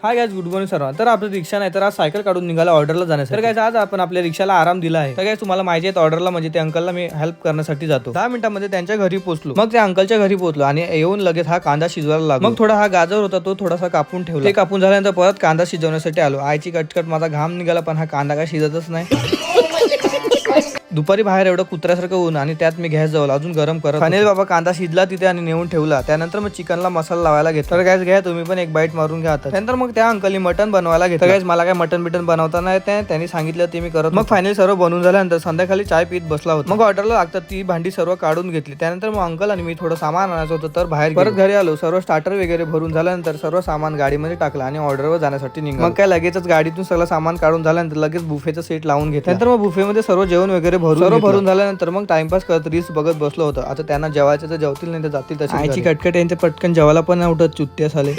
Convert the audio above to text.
हा guys good morning सर्वांना. तर आपली रिक्षा नाही तर आज सायकल काढून निघाला ऑर्डरला जाण्यासाठी. तर गाइस आज आपण आपल्या रिक्षाला आराम दिला आहे. तर गाइस तुम्हाला माहिती आहे ऑर्डरला म्हणजे त्या अंकलला मी हेल्प करण्यासाठी जातो. 10 मिनिटांमध्ये त्यांच्या घरी पोहोचलो. मग त्या अंकलच्या घरी पोहोचलो आणि येऊन लगेच हा कांदा शिजवायला लागलो. मग थोडा हा गाजर होता तो थोडासा कापून ठेवला. ते कापून झाल्यानंतर परत कांदा शिजवण्यासाठी आलो. आईची कटकट माझा घाम निघाला पण हा कांदा काय शिजतच नाही. दुपारी बाहेर एवढं कुत्र्यासारखं ऊन आणि त्यात मी गॅस जवळ अजून गरम करत. फायनली बाबा कांदा शिजला तिथे आणि नेऊन ठेवला. त्यानंतर मग चिकनला मसाला लावायला घेतला. तर गॅस घ्या तुम्ही पण एक बाईट मारून घ्या. त्यानंतर मग त्या अंकलनी मटन बनवायला घेतलं. गॅस मला काय मटन बिटन बनवता नाही येत. त्यांनी सांगितलं ते मी करत. मग फायनली सर्व बनवून झाल्यानंतर संध्याकाळी चाय पीत बसला होता. मग ऑर्डरला लागतात ती भांडी सर्व काढून घेतली. त्यानंतर मग अंकल आणि मी थोडं सामान आणायचं होतं तर बाहेर परत घरी आलो. सर्व स्टार्टर वगैरे भरून झाल्यानंतर सर्व सामान गाडीमध्ये टाकलं आणि ऑर्डरवर जाण्यासाठी निघालो. मग काय लगेचच गाडीतून सगळं सामान काढून झाल्यानंतर लगेच बुफेचं सेट लावून घेतलं. नंतर मग बुफेमध्ये सर्व जेवण वगैरे भरून झाल्यानंतर मग टाइमपास करत रील्स बघत बसलो होतो. आता त्यांना जेवायचं तर जेवतील नाही तर जातील तशी. आईची कटकट यांच्या पटकन जेवायला पण उठत चुत्त्या झाले.